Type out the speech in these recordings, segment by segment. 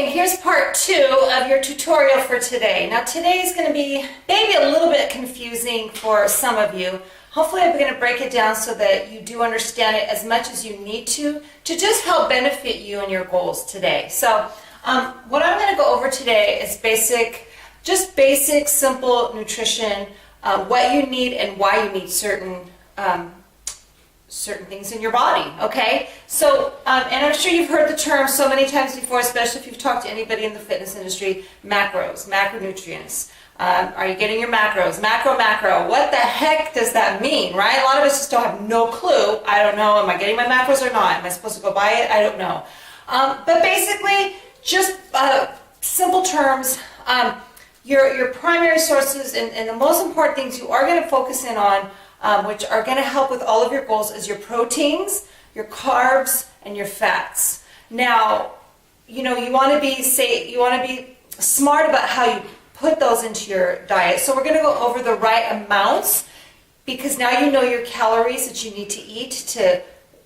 Okay, and here's part 2 of your tutorial for today. Now today is going to be maybe a little bit confusing for some of you. Hopefully I'm going to break it down so that you do understand it as much as you need to just help benefit you and your goals today. So what I'm going to go over today is just basic, simple nutrition, what you need and why you need certain things in your body, okay? So, and I'm sure you've heard the term so many times before, especially if you've talked to anybody in the fitness industry, macros, macronutrients. Are you getting your macros? Macro. What the heck does that mean, right? A lot of us just don't have no clue. I don't know, am I getting my macros or not? Am I supposed to go buy it? I don't know. But basically, just simple terms, your primary sources and the most important things you are going to focus in on, which are going to help with all of your goals, is your proteins, your carbs, and your fats. Now, you want to be smart about how you put those into your diet. So we're going to go over the right amounts, because now you know your calories that you need to eat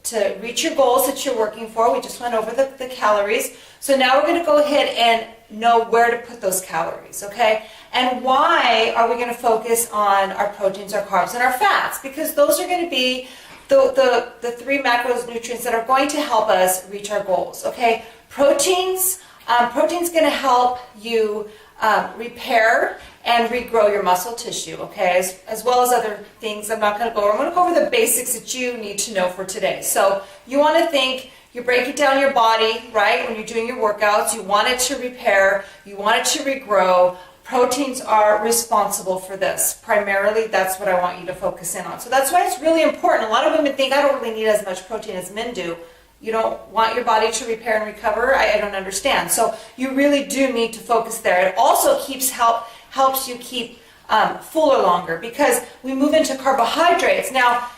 to reach your goals that you're working for. We just went over the calories. So now we're going to go ahead and know where to put those calories, okay? And why are we going to focus on our proteins, our carbs, and our fats? Because those are going to be the 3 macronutrients that are going to help us reach our goals, okay? Proteins going to help you repair and regrow your muscle tissue, okay? As well as other things I'm not going to go over. I'm going to go over the basics that you need to know for today. So you want to think, you're breaking down your body, right? When you're doing your workouts, you want it to repair, you want it to regrow. Proteins are responsible for this. Primarily, that's what I want you to focus in on. So that's why it's really important. A lot of women think, I don't really need as much protein as men do. You don't want your body to repair and recover? I don't understand. So you really do need to focus there. It also helps you keep fuller longer, because we move into carbohydrates. Now,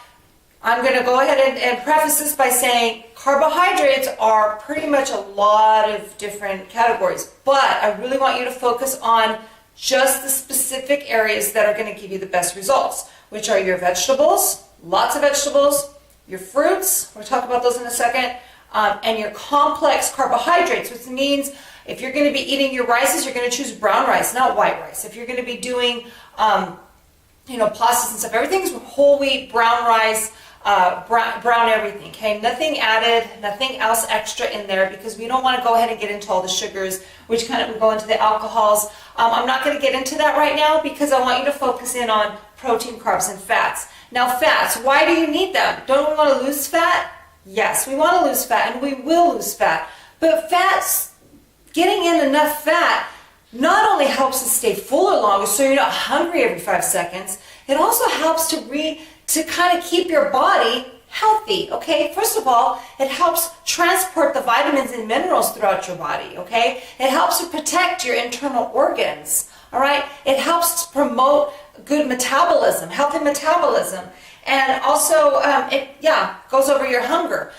I'm going to go ahead and preface this by saying carbohydrates are pretty much a lot of different categories, but I really want you to focus on just the specific areas that are going to give you the best results, which are your vegetables, lots of vegetables, your fruits, we'll talk about those in a second, and your complex carbohydrates, which means if you're going to be eating your rices, you're going to choose brown rice, not white rice. If you're going to be doing, pastas and stuff, everything's whole wheat, brown rice, brown everything, okay? Nothing added, nothing else extra in there, because we don't want to go ahead and get into all the sugars, which kind of go into the alcohols. I'm not going to get into that right now, because I want you to focus in on protein, carbs, and fats. Now, fats, why do you need them? Don't we want to lose fat? Yes, we want to lose fat, and we will lose fat. But fats, getting in enough fat not only helps us stay fuller longer, so you're not hungry every 5 seconds, it also helps to kind of keep your body healthy, okay? First of all, it helps transport the vitamins and minerals throughout your body, okay? It helps to protect your internal organs, all right? It helps to promote good metabolism, healthy metabolism. And also, it goes over your hunger.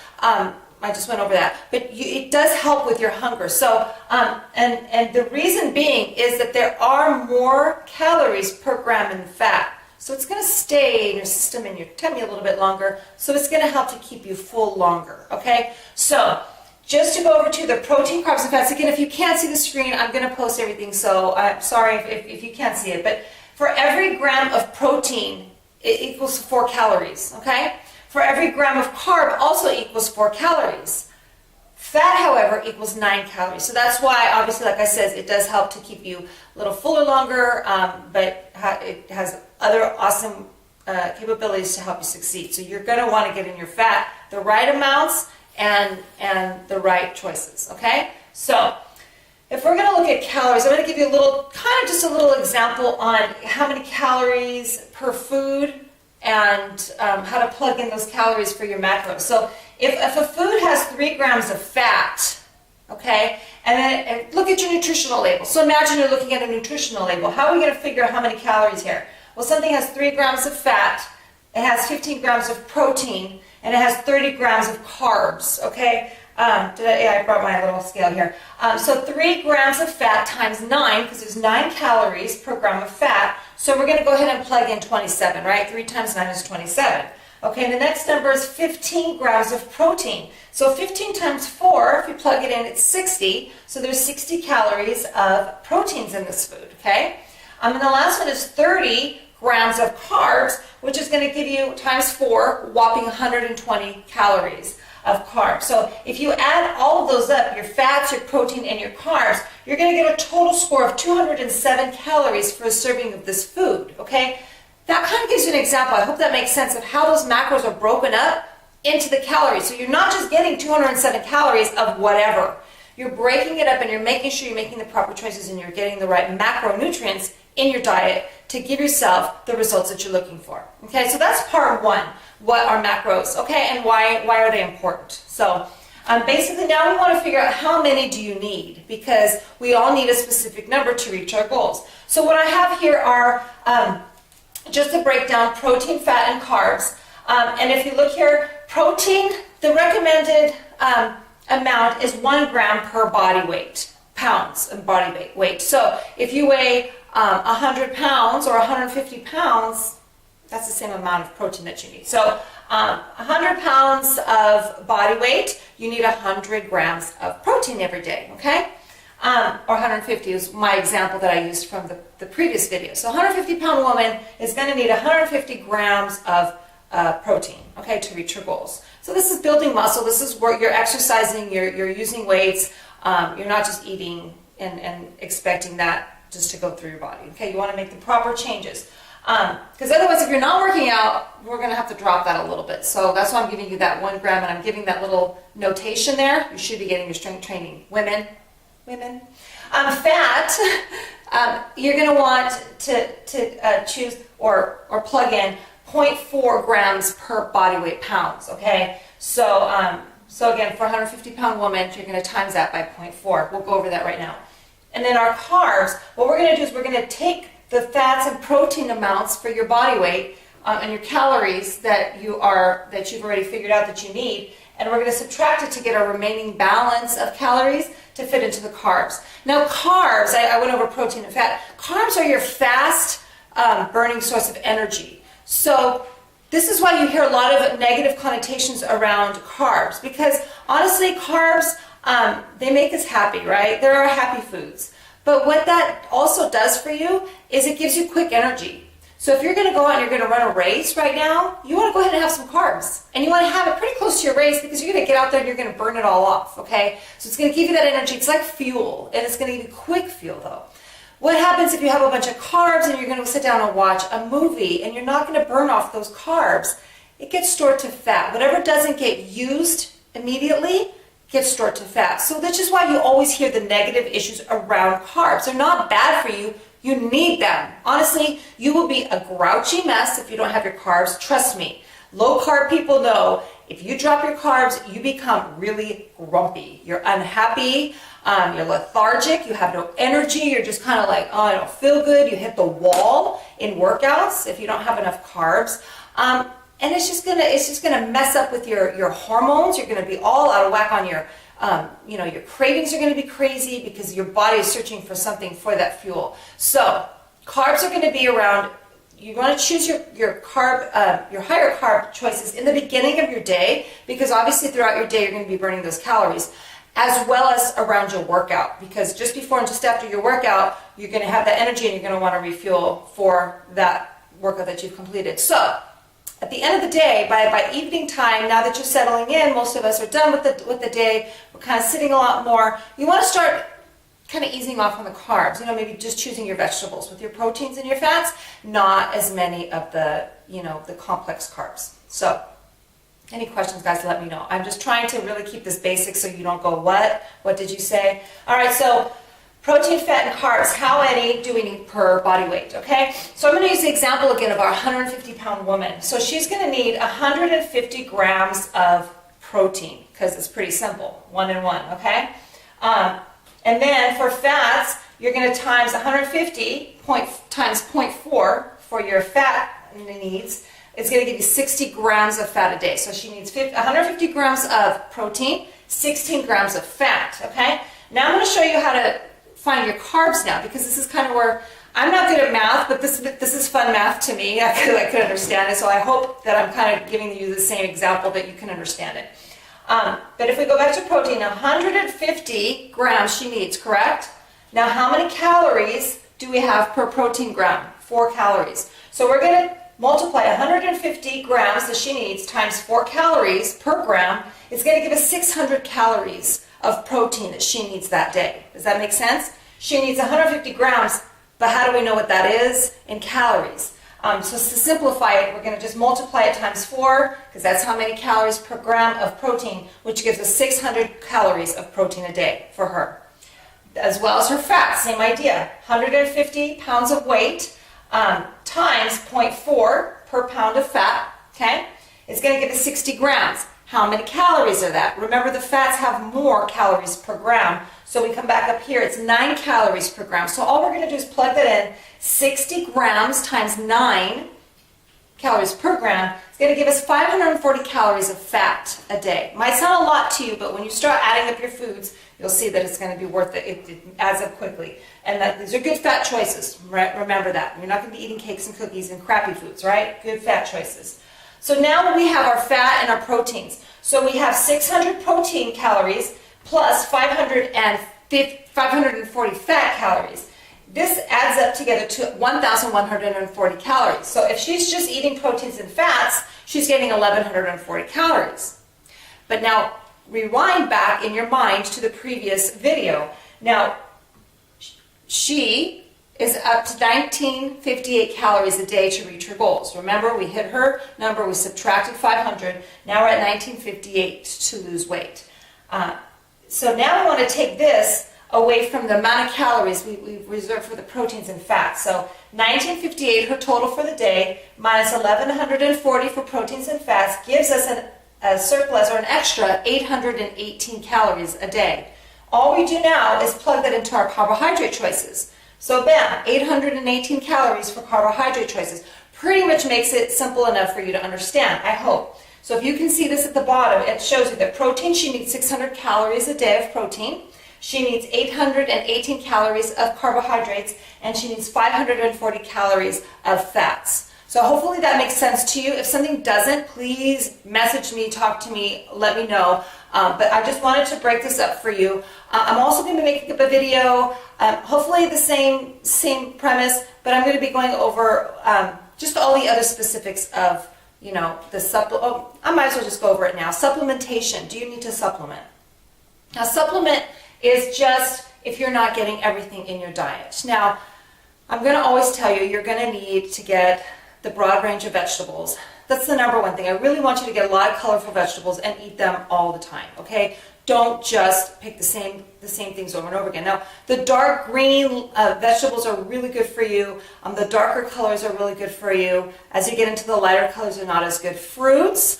I just went over that, but it does help with your hunger. So, and the reason being is that there are more calories per gram in fat. So it's going to stay in your system and your tummy a little bit longer. So it's going to help to keep you full longer, okay? So just to go over to the protein, carbs, and fats. Again, if you can't see the screen, I'm going to post everything. So I'm sorry if you can't see it. But for every gram of protein, it equals 4 calories, okay? For every gram of carb also equals 4 calories. Fat, however, equals 9 calories. So that's why, obviously, like I said, it does help to keep you a little fuller longer, but it has other awesome capabilities to help you succeed. So you're going to want to get in your fat the right amounts and the right choices, okay? So if we're going to look at calories, I'm going to give you just a little example on how many calories per food and how to plug in those calories for your macros. So if a food has 3 grams of fat, okay, and look at your nutritional label. So imagine you're looking at a nutritional label. How are we going to figure out how many calories here? Well, something has 3 grams of fat, it has 15 grams of protein, and it has 30 grams of carbs, okay? I brought my little scale here. So 3 grams of fat times 9, because there's 9 calories per gram of fat. So we're going to go ahead and plug in 27, right? 3 times 9 is 27. Okay, and the next number is 15 grams of protein. So 15 times 4, if you plug it in, it's 60. So there's 60 calories of proteins in this food, okay? And the last one is 30 grams of carbs, which is going to give you times 4, whopping 120 calories of carbs. So if you add all of those up, your fats, your protein, and your carbs, you're going to get a total score of 207 calories for a serving of this food, okay? That kind of gives you an example. I hope that makes sense of how those macros are broken up into the calories. So you're not just getting 207 calories of whatever. You're breaking it up and you're making sure you're making the proper choices and you're getting the right macronutrients in your diet to give yourself the results that you're looking for. Okay, so that's part one. What are macros, okay, and why are they important? So basically now we want to figure out how many do you need, because we all need a specific number to reach our goals. So what I have here are just to break down protein, fat, and carbs. And if you look here, protein, the recommended amount is 1 gram per body weight, pounds of body weight. So if you weigh 100 pounds or 150 pounds, that's the same amount of protein that you need. So 100 pounds of body weight, you need 100 grams of protein every day, okay? Or 150 is my example that I used from the previous video. So 150 pound woman is going to need 150 grams of protein, okay, to reach her goals. So this is building muscle. This is where you're exercising, you're using weights. You're not just eating and expecting that just to go through your body, okay? You want to make the proper changes. Because otherwise, if you're not working out, we're going to have to drop that a little bit. So that's why I'm giving you that 1 gram, and I'm giving that little notation there. You should be getting your strength training. Women. Fat, you're going to want to choose or plug in 0.4 grams per body weight pounds, okay? So again, for a 150 pound woman, you're going to times that by 0.4. We'll go over that right now. And then our carbs, what we're going to do is we're going to take the fats and protein amounts for your body weight and your calories that you've already figured out that you need, and we're going to subtract it to get our remaining balance of calories to fit into the carbs. Now carbs, I went over protein and fat. Carbs are your fast burning source of energy. So this is why you hear a lot of negative connotations around carbs, because honestly carbs, they make us happy, right? They're our happy foods. But what that also does for you is it gives you quick energy. So if you're going to go out and you're going to run a race right now, you want to go ahead and have some carbs. And you want to have it pretty close to your race, because you're going to get out there and you're going to burn it all off, okay? So it's going to give you that energy. It's like fuel, and it's going to give you quick fuel, though. What happens if you have a bunch of carbs and you're going to sit down and watch a movie and you're not going to burn off those carbs? It gets stored to fat. Whatever doesn't get used immediately gets stored to fat. So that's just why you always hear the negative issues around carbs. They're not bad for you. You need them. Honestly, you will be a grouchy mess if you don't have your carbs. Trust me. Low carb people know if you drop your carbs, you become really grumpy. You're unhappy. You're lethargic. You have no energy. You're just kind of like, oh, I don't feel good. You hit the wall in workouts if you don't have enough carbs. And it's just gonna mess up with your hormones. You're gonna be all out of whack on your, your cravings are gonna be crazy because your body is searching for something for that fuel. So carbs are gonna be around. You want to choose your higher carb choices in the beginning of your day, because obviously throughout your day you're going to be burning those calories, as well as around your workout, because just before and just after your workout you're going to have that energy and you're going to want to refuel for that workout that you've completed. So at the end of the day, by evening time, now that you're settling in, most of us are done with the day, we're kind of sitting a lot more, you want to start kind of easing off on the carbs, maybe just choosing your vegetables with your proteins and your fats, not as many of the complex carbs. So any questions, guys, let me know. I'm just trying to really keep this basic so you don't go, what did you say? All right, so protein, fat, and carbs, how many do we need per body weight, okay? So I'm going to use the example again of our 150-pound woman. So she's going to need 150 grams of protein, because it's pretty simple, 1 and 1, okay? And then for fats, you're going to times 150 times 0.4 for your fat needs. It's going to give you 60 grams of fat a day. So she needs 150 grams of protein, 16 grams of fat, okay? Now I'm going to show you how to find your carbs now, because this is kind of where I'm not good at math, but this is fun math to me. I could understand it, so I hope that I'm kind of giving you the same example that you can understand it. But if we go back to protein, 150 grams she needs, correct? Now, how many calories do we have per protein gram? 4 calories. So we're going to multiply 150 grams that she needs times 4 calories per gram. It's going to give us 600 calories of protein that she needs that day. Does that make sense? She needs 150 grams, but how do we know what that is in calories? So to simplify it, we're going to just multiply it times 4, because that's how many calories per gram of protein, which gives us 600 calories of protein a day for her. As well as her fat, same idea. 150 pounds of weight times 0.4 per pound of fat, okay? It's going to give us 60 grams. How many calories are that? Remember, the fats have more calories per gram. So we come back up here, it's 9 calories per gram. So all we're going to do is plug that in. 60 grams times 9 calories per gram is going to give us 540 calories of fat a day. Might sound a lot to you, but when you start adding up your foods, you'll see that it's going to be worth it. It adds up quickly. And that these are good fat choices. Remember that. You're not going to be eating cakes and cookies and crappy foods, right? Good fat choices. So now we have our fat and our proteins. So we have 600 protein calories plus 540 fat calories. This adds up together to 1,140 calories. So if she's just eating proteins and fats, she's getting 1,140 calories. But now rewind back in your mind to the previous video. Now, she is up to 1958 calories a day to reach her goals. Remember, we hit her number, we subtracted 500, now we're at 1958 to lose weight. So now we want to take this away from the amount of calories we've reserved for the proteins and fats. So 1958, her total for the day, minus 1,140 for proteins and fats, gives us a surplus or an extra 818 calories a day. All we do now is plug that into our carbohydrate choices. So bam, 818 calories for carbohydrate choices. Pretty much makes it simple enough for you to understand, I hope. So if you can see this at the bottom, it shows you that protein, she needs 600 calories a day of protein. She needs 818 calories of carbohydrates, and she needs 540 calories of fats. So hopefully that makes sense to you. If something doesn't, please message me, talk to me, let me know. But I just wanted to break this up for you. I'm also going to be making up a video, hopefully the same premise, but I'm going to be going over just all the other specifics of, the I might as well just go over it now. Supplementation. Do you need to supplement? Now, supplement is just if you're not getting everything in your diet. Now, I'm going to always tell you, you're going to need to get the broad range of vegetables. That's the number one thing. I really want you to get a lot of colorful vegetables and eat them all the time, okay? Don't just pick the same things over and over again. Now, the dark green vegetables are really good for you. The darker colors are really good for you. As you get into the lighter colors, they're not as good. Fruits,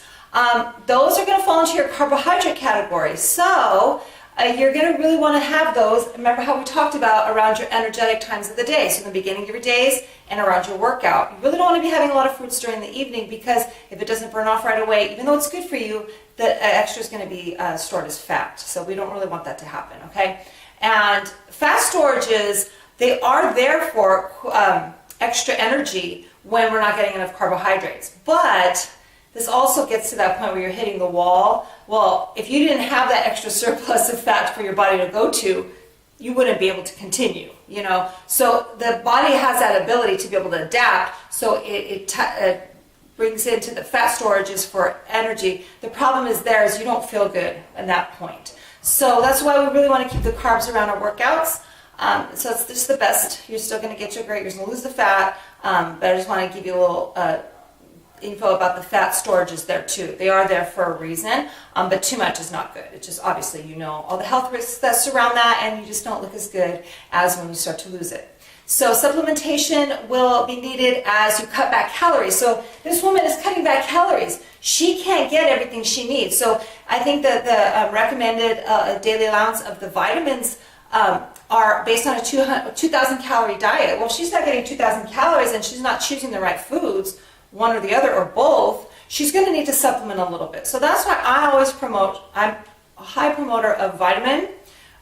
those are going to fall into your carbohydrate category. So you're going to really want to have those. Remember how we talked about around your energetic times of the day, so in the beginning of your days and around your workout. You really don't want to be having a lot of fruits during the evening, because if it doesn't burn off right away, even though it's good for you, the extra is going to be stored as fat. So we don't really want that to happen, okay? And fat storages, they are there for extra energy when we're not getting enough carbohydrates. But this also gets to that point where you're hitting the wall. Well, if you didn't have that extra surplus of fat for your body to go to, you wouldn't be able to continue, So the body has that ability to be able to adapt, so it brings into the fat storages for energy. The problem is you don't feel good at that point. So that's why we really want to keep the carbs around our workouts. So it's just the best. You're still going to get your great, you're going to lose the fat, but I just want to give you a little info about the fat storages there too. They are there for a reason, but too much is not good. It's just obviously all the health risks that surround that, and you just don't look as good as when you start to lose it. So supplementation will be needed as you cut back calories. So this woman is cutting back calories. She can't get everything she needs. So I think that the recommended daily allowance of the vitamins are based on a 2,000 calorie diet. Well, she's not getting 2,000 calories and she's not choosing the right foods, one or the other or both, she's going to need to supplement a little bit. So that's why I always promote, I'm a high promoter of vitamin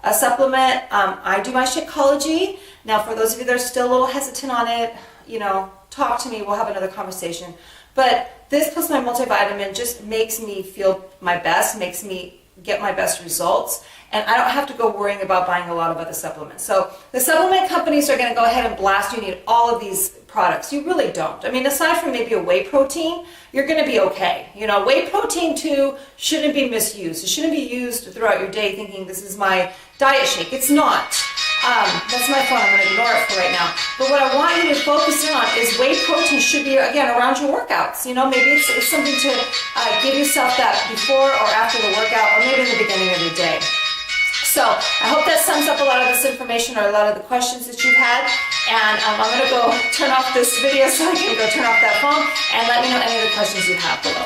A supplement, I do my Shakeology. Now, for those of you that are still a little hesitant on it, you know, talk to me. We'll have another conversation. But this plus my multivitamin just makes me feel my best, makes me get my best results, and I don't have to go worrying about buying a lot of other supplements. So the supplement companies are going to go ahead and blast you need all of these products. You really don't. I mean, aside from maybe a whey protein, you're going to be okay. You know, whey protein too shouldn't be misused. It shouldn't be used throughout your day thinking this is my diet shake. It's not. That's my phone. I'm going to ignore it for right now. But what I want you to focus in on is whey protein should be, again, around your workouts. You know, maybe it's something to give yourself that before or after the workout, or maybe in the beginning of your day. So I hope that sums up a lot of this information or a lot of the questions that you've had. And I'm going to go turn off this video so I can go turn off that phone and let me know any of the questions you have below.